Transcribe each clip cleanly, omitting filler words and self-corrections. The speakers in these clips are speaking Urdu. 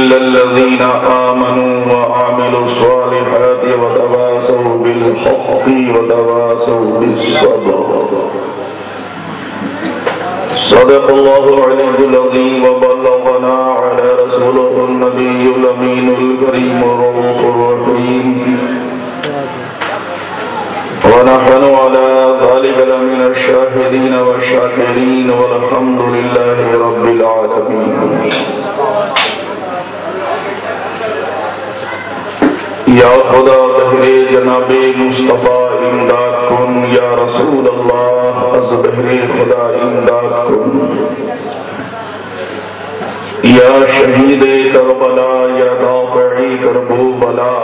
إلا الذين آمنوا وعملوا الصالحات وتواصوا بالحق وتواصوا بالصبر. صدق الله العلي العظيم وبلغنا على رسوله النبي الأمين الكريم الرؤوف الرحيم ونحن على ذلك لمن الشاهدين والشاكرين والحمد لله رب العالمين. یا خدا بہر جناب مصطفیٰ امداد کن، یا رسول اللہ از بہر خدا امداد کن، یا شہید کربلا یا دافعی کربو بلا،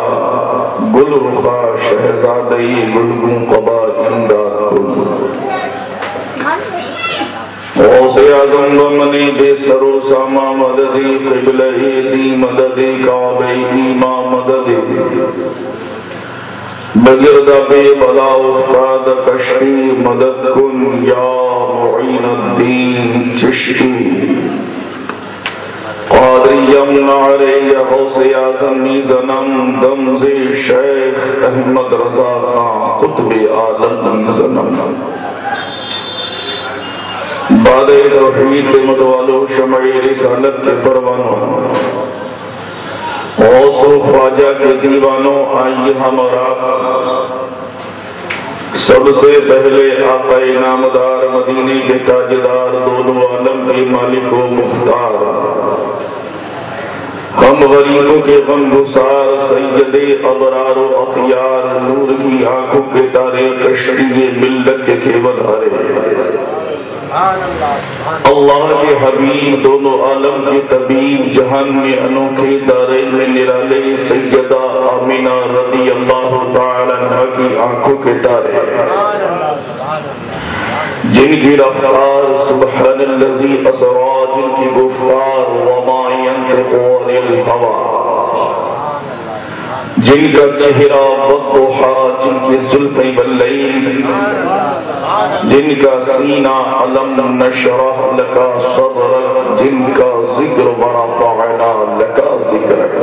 گل رخا شہزادی گلگوں قبا امداد کن. غوث اعظم ومنی بے سر و ساما مددی قبلہ دی مددی کعبہ ایما مددی بگرد بے بلا افتاد کشتی مدد کن یا معین الدین چشتی. قادریم نعرے یا غوث اعظم زنم دمز شیخ احمد رضا خان قطب عالم زنم. بعد توحید کے متوالو شمع رسالت کے پروانوں، غوث و خواجہ کے دیوانوں، آئیے ہم اور آپ سب سے پہلے آقا نامدار مدینے کے تاجدار دونوں عالم کے مالک و مختار، ہم غریبوں کے غم گسار، سید ابرار و اخیار، نور کی آنکھوں کے تارے، کشتی ملت کے کیول ہارے، اللہ کے حبیب دونوں عالم کے طبیب، جہان میں انوکھے دارین میں نرالے، سیدہ آمینہ رضی اللہ تعالی عنہ کی آنکھوں کے تارے، جن کی رفتار سبحان الذی اسری، جن کی گفتار وما ینطق عن الہوی، جن کا چہرہ والضحی، جن کی زلفیں باللیل، جن کا سینہ علم نشرح لکا صدرک، جن کا ذکر ورفعنا لکا ذکرک.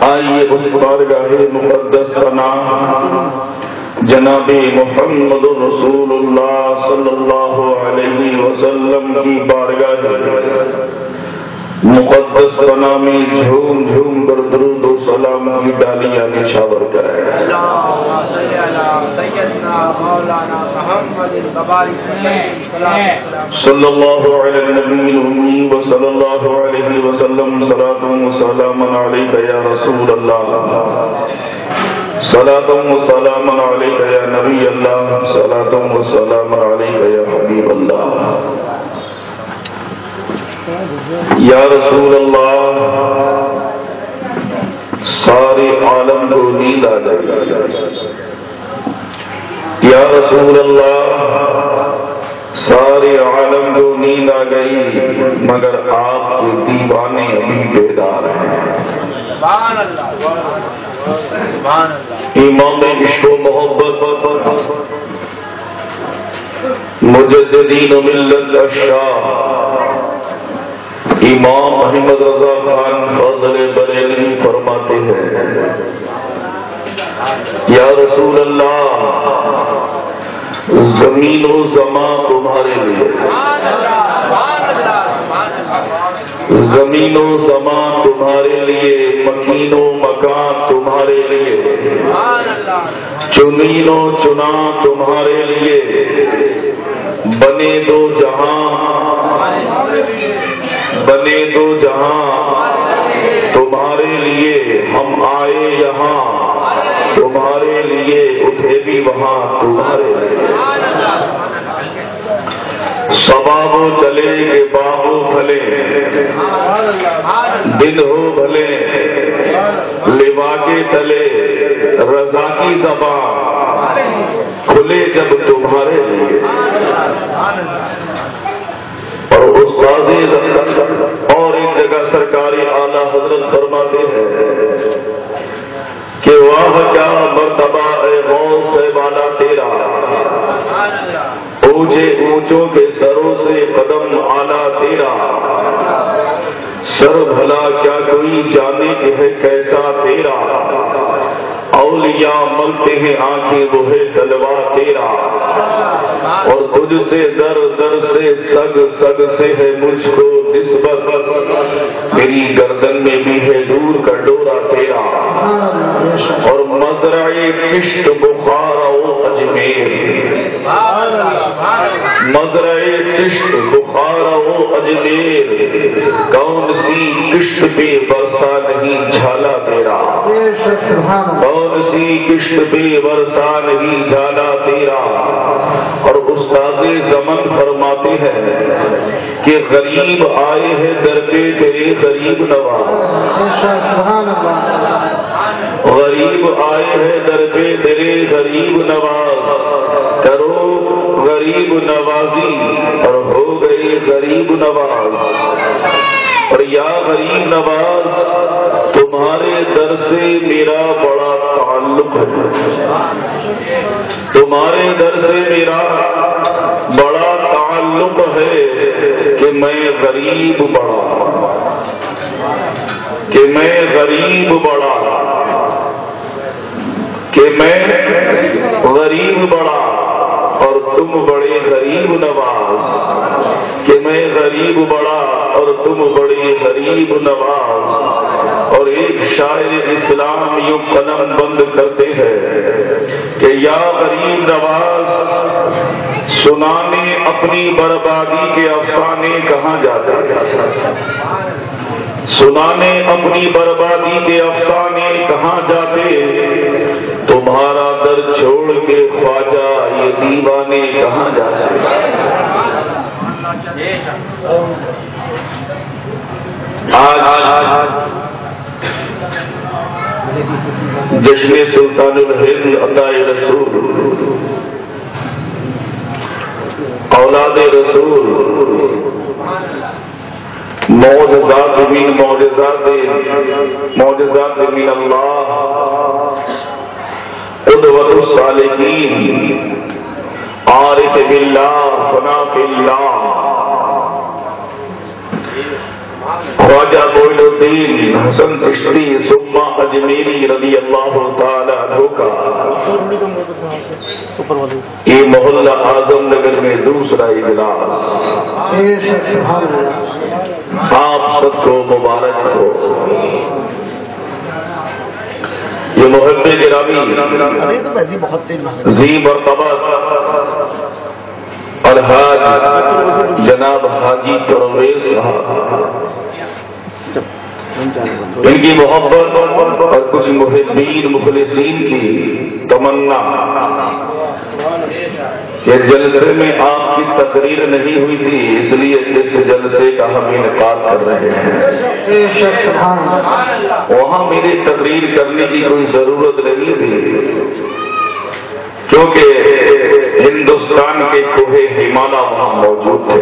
آئیے اس بارگاہ مقدس کا نام جناب محمد رسول اللہ صلی اللہ علیہ وسلم کی بارگاہ مقدس بنا میں جھوم جھوم کر درود و سلام کی ڈالیاں نچھاور کریں. صلی اللہ علیہ النبی الأمی وصلی اللہ علیہ وسلم. صلاۃ و سلام علیک یا رسول اللہ، صلاۃ و سلام علیک یا نبی اللہ، صلاۃ و سلام علیک یا حبیب اللہ. یا رسول اللہ، سارے عالم کو نیند آ جائے. یا رسول اللہ، سارے عالم کو نیند آ گئی مگر آپ کے دیوانے ابھی بیدار ہیں. امام عشق و محبت، مجددین و ملت اشراف امام احمد رضا خان فضل بریلوی فرماتے ہیں، یا رسول اللہ، زمین و زمان تمہارے لیے، زمین و زمان تمہارے لیے، مکین و مکان تمہارے لیے، چنین و چنا تمہارے لیے، بنے دو جہاں، بنے دو جہاں تمہارے لیے، ہم آئے یہاں تمہارے لیے، اٹھے بھی وہاں تمہارے لیے. سبابو چلے کہ بابو پھلے، دن ہو بھلے لوا کے تلے، رضا کی زبان کھلے جب تمہارے لیے. اور استاد اور ایک جگہ سرکاری اعلیٰ حضرت فرماتے ہیں کہ واہ کیا مرتبہ اے غوث بالا تیرا، اونچے اونچوں کے سروں سے قدم اعلیٰ تیرا، سر بھلا کیا کوئی جانے کہ ہے کیسا تیرا، اولیاء ملتے ہیں آنکھیں وہ ہے تلوا تیرا، اور تجھ سے در در سے سگ سگ سے ہے مجھ کو نسبت، میری گردن میں بھی ہے دور کا ڈورا تیرا، اور مزرع چشت بخارا و اجمیر، مزرع چشت بخارا و اجمیر، کون سی کشت پہ برسا نہیں جھالا تیرا، کون سی کشت پہ برسا نہیں جھالا تیرا۔ اور استاد زمن فرماتے ہیں کہ غریب آئے ہیں در پہ تیرے غریب نواز، غریب آئے ہیں در پہ تیرے غریب نواز، کرو غریب نوازی اور ہو گئے غریب نواز، اور یا غریب نواز تمہارے در سے میرا بڑا تعلق ہے، تمہارے در سے میرا بڑا تعلق ہے کہ میں غریب بڑا، کہ میں غریب بڑا، کہ میں غریب بڑا اور تم بڑے غریب نواز، کہ میں غریب بڑا اور تم بڑے غریب نواز۔ اور ایک شاعر اسلام یوں قلم بند کرتے ہیں کہ یا غریب نواز سنانے اپنی بربادی کے افسانے کہاں جاتے، سنانے اپنی بربادی کے افسانے کہاں جاتے، تمہارا در چھوڑ کے خواجہ یہ دیوانے کہاں جاتے۔ آج جشن سلطان الہند عطائے رسول، اولاد رسول، معجزات من معجزات من اللہ، قدوۃ الصالحین، عارف باللہ فنا فی اللہ، خواجہ معین الدین حسن چشتی ثم اجمیری رضی اللہ تعالی عنہ کا یہ محلہ اعظم نگر میں دوسرا اجلاس، آپ سب کو مبارک ہو۔ یہ محب گرامی ذی مرتبت الحاج جناب حاجی پرویز صاحب، ان کی محبت اور کچھ محبین مخلصین کی تمنا کہ جلسے میں آپ کی تقریر نہیں ہوئی تھی، اس لیے اس جلسے کا ہم انعقاد کر رہے ہیں۔ وہاں میری تقریر کرنے کی کوئی ضرورت نہیں تھی کیونکہ ہندوستان کے کوہ ہمالیہ وہاں موجود تھے،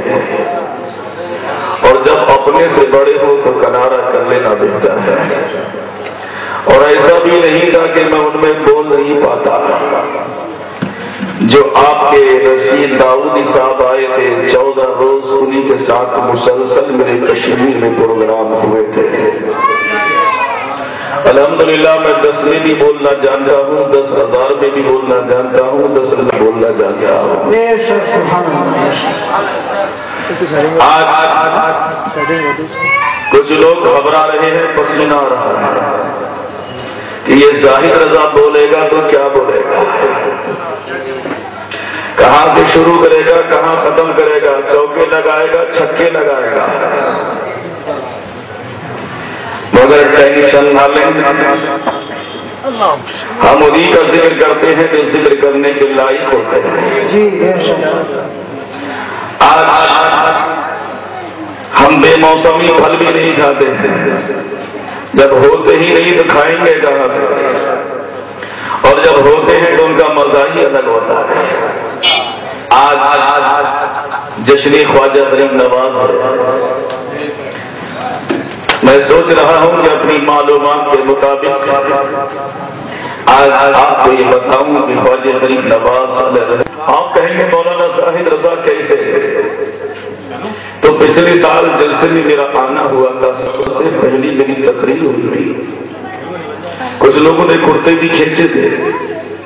اور جب اپنے سے بڑے ہو تو کنارہ کر لینا بہتر ہے، اور ایسا بھی نہیں تھا کہ میں ان میں بول نہیں پاتا۔ جو آپ کے رشید داؤدی صاحب آئے تھے 14 روز انہی کے ساتھ مسلسل میرے کشمیر میں پروگرام ہوئے تھے۔ الحمدللہ میں 10 میں بھی بولنا جانتا ہوں، 10,000 میں بھی بولنا جانتا ہوں، 10 میں بولنا جانتا ہوں۔ آج کچھ لوگ گھبرا رہے ہیں، پسینہ آ رہا ہے کہ یہ زاہد رضا بولے گا تو کیا بولے گا، کہاں سے شروع کرے گا کہاں ختم کرے گا، چوکے لگائے گا چھکے لگائے گا، مگر ٹینشن نہ لیں، ہم انہی کا ذکر کرتے ہیں جو ذکر کرنے کے لائق ہوتے ہیں۔ آج ہم بے موسمی پھل بھی نہیں کھاتے ہیں، جب ہوتے ہی نہیں تو کھائیں گے کہاں سے، اور جب ہوتے ہیں تو ان کا مزہ ہی الگ ہوتا ہے۔ آج جشن خواجہ غریب نواز ہے، میں سوچ رہا ہوں کہ اپنی معلومات کے مطابق آج آپ کو یہ بتاؤں کہ خواجہ غریب نواز، آپ کہیں گے مولانا زاہد رضا کیسے، تو پچھلے سال جلسے میں میرا آنا ہوا تھا، لوگوں نے کرتے بھی کھینچے تھے،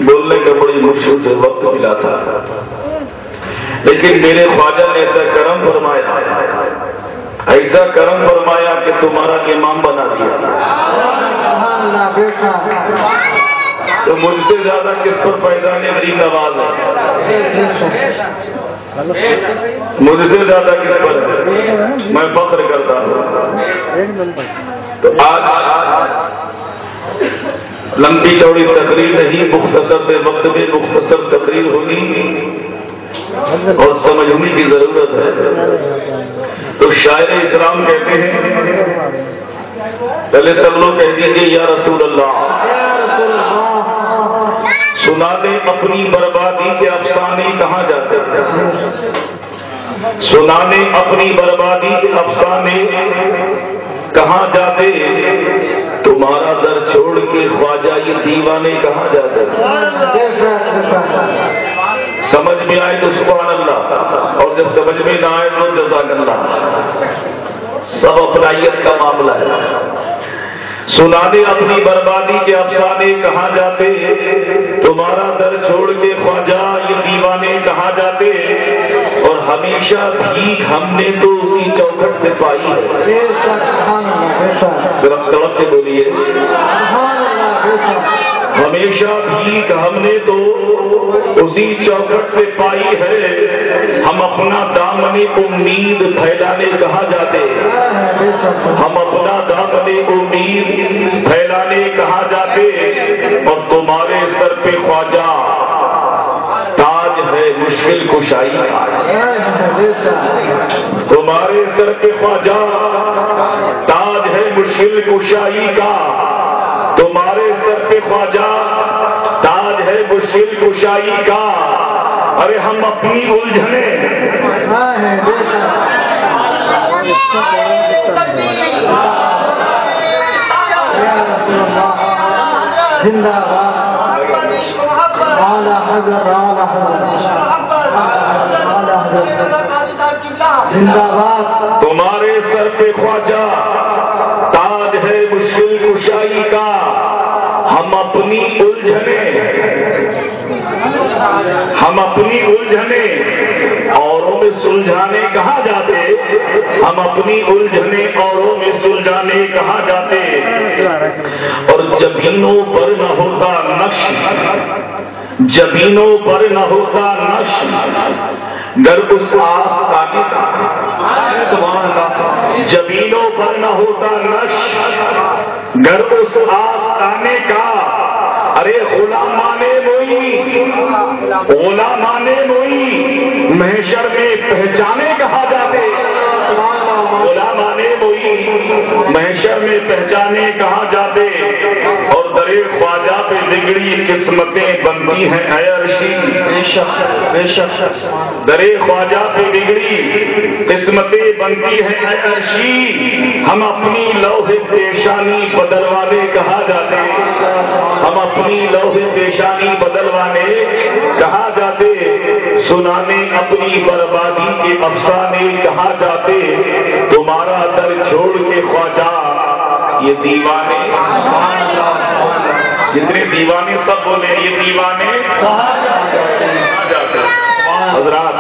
بولنے کا بڑی مشکل سے وقت ملا تھا، لیکن میرے خواجہ نے ایسا کرم فرمایا، ایسا کرم فرمایا کہ تمہارا امام بنا دیا۔ تو مجھ سے زیادہ کس پر فیضان عظیم نواز ہے؟ مجھ سے زیادہ کس پر ہے؟ میں فخر کرتا ہوں۔ تو آج لمبی چوڑی تقریر نہیں، مختصر سے وقت میں مختصر تقریر ہوگی اور سمجھنے کی ضرورت ہے۔ تو شاعر اسلام کہتے ہیں، پہلے سب لوگ کہہ دیجیے یا رسول اللہ، سنا دے اپنی بربادی کے افسانے کہاں جاتے ہیں، سنا دے اپنی بربادی کے افسانے کہاں جاتے، تمہارا در چھوڑ کے خواجہ یہ دیوانے کہاں جاتے۔ سمجھ میں آئے تو سبحان اللہ، اور جب سمجھ میں نہ آئے تو جزاک اللہ، سب اپنائیت کا معاملہ ہے۔ سنا دے اپنی بربادی کے افسانے کہاں جاتے، تمہارا در چھوڑ کے خواجہ یہ دیوانے کہاں جاتے، اور ہمیشہ بھیک ہم نے تو اسی چوکھٹ سے پائی ہے۔ تڑپ کے بولیے، ہمیشہ بھیک ہم نے تو اسی چوکھٹ سے پائی ہے، ہم اپنا دامن امید پھیلانے کہاں جاتے، ہم اپنا دامن امید پھیلانے کہاں جاتے، اور تمہارے سر پہ خواجہ تاج ہے مشکل کشائی کا، تمہارے سر پہ خواجہ تاج ہے مشکل کشائی کا، تمہارے سر پہ خواجہ تاج ہے مشکل کشائی کا، ارے ہم اپنی الجھنے زندہ باد، تمہارے سر پہ خواجہ تاج ہے مشکل کشائی کا، ہم اپنی الجھنے اوروں میں سلجھانے کہاں جاتے، ہم اپنی الجھنے اوروں میں سلجھانے کہاں جاتے، اور جبینوں پر نہ ہوتا نقش، جبینوں پر نہ ہوتا نقش، گر اس آستانے کا، جبینوں پر نہ ہوتا نقش، گر اس آستانے کا، ارے غلامان موئی، غلامان موئی محشر میں پہچانے کہاں جاتے، غلامان موئی محشر میں پہچانے کہاں جاتے، اور درے خواجہ پہ بگڑی قسمتیں بنتی ہیں اے عرشی، بے شک درے خواجہ پہ بگڑی قسمتیں بنتی ہیں اے عرشی، ہم اپنی لوح پیشانی بدلوانے کہاں جاتے، ہم اپنی لوح پیشانی بدلوانے کہاں جاتے، سنانے اپنی بربادی کے افسانے کہاں جاتے، تمہارا در چھوڑ کے خواجہ یہ دیوانے، جتنے دیوانے سب بولے یہ دیوانے کہاں جاتے۔ حضرات،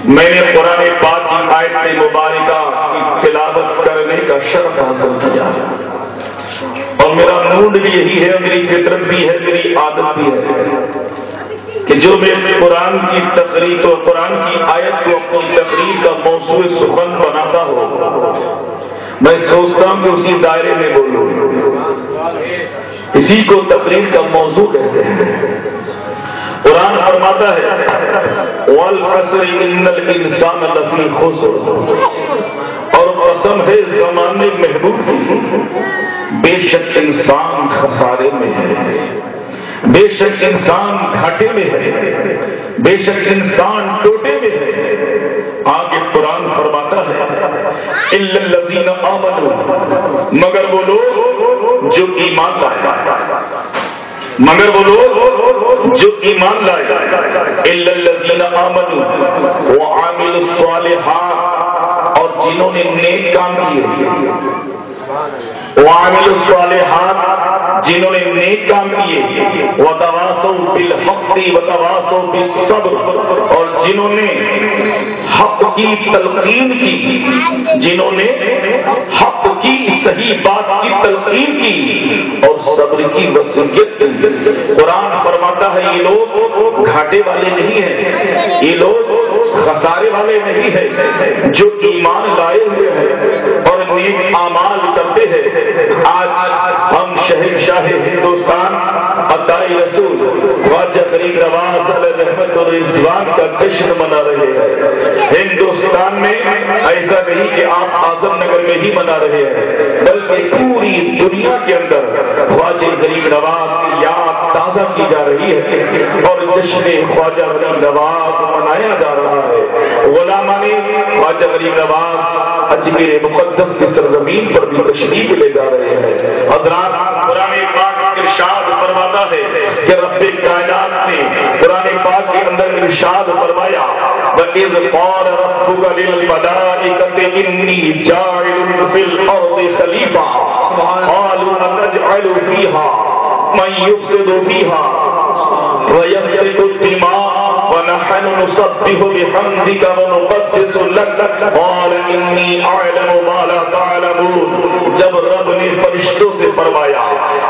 میں نے قرآن پاک کی آیت مبارکہ کی تلاوت کرنے کا شرف حاصل کیا، اور میرا موڈ بھی یہی ہے، میری فطرت بھی ہے، میری عادت بھی ہے کہ جو میں قرآن کی تقریر اور قرآن کی آیت کو اپنی تقریر کا موضوع سخن بناتا ہوں، میں سوچتا ہوں کہ اسی دائرے میں بولوں، اسی کو تقریر کا موضوع کہتے ہیں۔ قرآن فرماتا ہے وَالْعَصْرِ إِنَّ الْإِنسَانَ لَفِي خُسْرٍ، اور قسم ہے زمانے محبوب کی، بے شک انسان خسارے میں ہے، بے شک انسان گھاٹے میں ہے، بے شک انسان ٹوٹے میں ہے۔ آگے قرآن فرماتا ہے إِلَّا الَّذِينَ آمَنُوا، مگر وہ لوگ جو ایمان لائے، مگر وہ لوگ جو ایمان لائے، إِلَّا الَّذِينَ آمَنُوا وَعَمِلُوا الصَّالِحَاتِ، اور جنہوں نے نیک کام کیے، وعملوا الصالحات جنہوں نے نیک کام کیے، وتواصوا بالحق وتواصوا بالصبر، اور جنہوں نے حق کی تلقین کی، جنہوں نے حق کی صحیح بات کی تلقین کی اور صبر کی وصیت کی۔ قرآن فرماتا ہے یہ لوگ گھاٹے والے نہیں ہیں، یہ لوگ خسارے والے نہیں ہیں، جو ایمان لائے ہوئے ہیں اور نیک اعمال کرتے ہیں۔ آج ہم شہنشاہ ہندوستان عطائی رسول خواجہ فرید نواز علیہ رحمت الرضوان کا جشن منا رہے ہیں۔ ہندوستان میں ایسا نہیں کہ آپ اعظم نگر میں ہی منا رہے ہیں، بلکہ پوری دنیا کے اندر خواجہ غریب نواز کی یاد تازہ کی جا رہی ہے اور جشن خواجہ غریب نواز منایا جا رہا ہے۔ غلامان خواجہ غریب نواز اجمیر مقدس کی سرزمین پر بھی تشریف لے جا رہے ہیں۔ حضرات، قرآن پاک ارشاد فرماتا ہے کہ رب کائنات نے قرآن پاک کے اندر ارشاد فرمایا وَإِذْ قَالَ رَبُّكَ لِلْمَلَائِكَةِ إِنِّي جَاعِلٌ فِي الْأَرْضِ خَلِيفَةً قَالُوا أَتَجْعَلُ فِيهَا مَن يُفْسِدُ فِيهَا وَيَسْفِكُ الدِّمَاءَ وَنَحْنُ نُسَبِّحُ بِحَمْدِكَ وَنُقَدِّسُ لَكَ قَالَ إِنِّي أَعْلَمُ مَا لَا تَعْلَمُونَ۔ جب رب نے فرشتوں سے فرمایا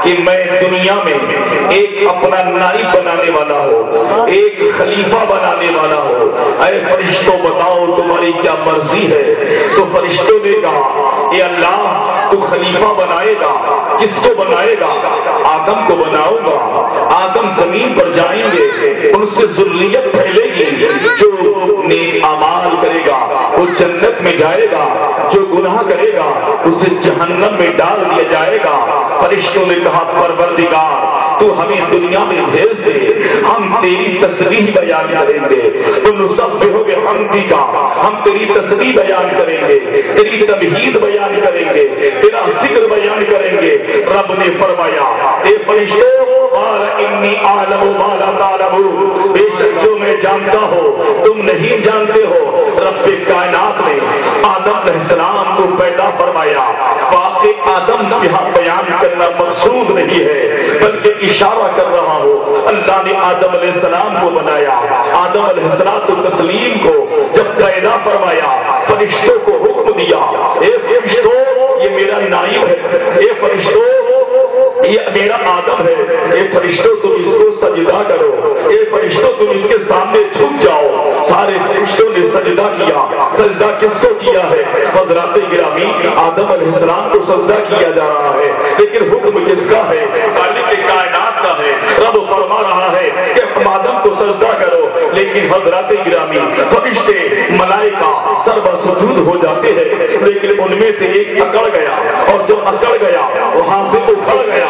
کہ میں دنیا میں ایک اپنا نائب بنانے والا ہوں، ایک خلیفہ بنانے والا ہوں، اے فرشتوں بتاؤ تمہاری کیا مرضی ہے؟ تو فرشتوں نے کہا اے اللہ تو خلیفہ بنائے گا، کس کو بنائے گا؟ آدم کو بناؤں گا، آدم زمین پر جائیں گے، ان سے ذریت پھیلے گی، جو نیک اعمال کرے گا وہ جنت میں جائے گا، جو گناہ کرے گا اسے جہنم میں ڈال دیا جائے گا۔ فرشتوں نے کہا پروردگار تو ہمیں دنیا میں بھیج دے، ہم تیری تسبیح بیان کریں گے، تو نسبح بحمدک، ہم تیری تسبیح بیان کریں گے، تیری تمجید بیان کریں گے، تیرا ذکر بیان کریں گے۔ رب نے فرمایا اے فرشتوں قال انی اعلم ما لا تعلمون، بے شک جو میں جانتا ہوں تم نہیں جانتے ہو۔ رب کائنات نے آدم علیہ السلام کو پیدا فرمایا، واقع آدم یہاں بیان کرنا مقصود نہیں ہے بلکہ اشارہ کر رہا ہوں۔ اللہ نے آدم علیہ السلام کو بنایا، آدم علیہ السلام تسلیم کو جب پیدا فرمایا فرشتوں کو حکم دیا اے فرشتوں یہ میرا نائب ہے، اے فرشتوں یہ میرا آدم ہے، اے فرشتوں تم اس کو سجدہ کرو، اے فرشتوں تم اس کے سامنے جھک جاؤ۔ سارے فرشتوں نے سجدہ کیا۔ سجدہ کس کو کیا ہے؟ حضرات گرامی آدم علیہ السلام کو سجدہ کیا جا رہا ہے، لیکن حکم کس کا ہے؟ خالق کائنات کا ہے۔ رب فرما رہا ہے کہ آدم کو سجدہ کرو، لیکن حضرات گرامی فرشتے ملائکہ سربا سجود ہو جاتے ہیں، لیکن ان میں سے ایک اکڑ گیا، اور جب اکڑ گیا وہاں سے اکھڑ گیا،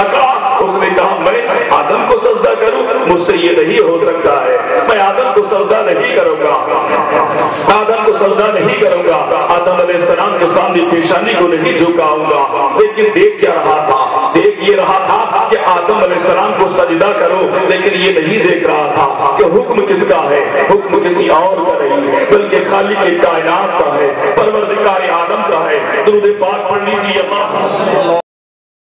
اکڑا، اس نے کہا میں آدم کو سجدہ کروں؟ مجھ سے یہ نہیں ہو سکتا ہے، میں آدم کو سجدہ نہیں کروں گا، آدم کو سجدہ نہیں کروں گا، آدم علیہ السلام کے سامنے پیشانی کو نہیں جھکاؤں گا۔ لیکن دیکھ کیا رہا تھا؟ دیکھ یہ رہا تھا کہ آدم علیہ السلام کو سجدہ کرو، لیکن یہ نہیں دیکھ رہا تھا کہ حکم کس کا ہے، حکم کسی اور کا نہیں بلکہ خالق کائنات کا ہے، پروردگار عالم کا ہے۔ درود پاک پڑھ لیجیے۔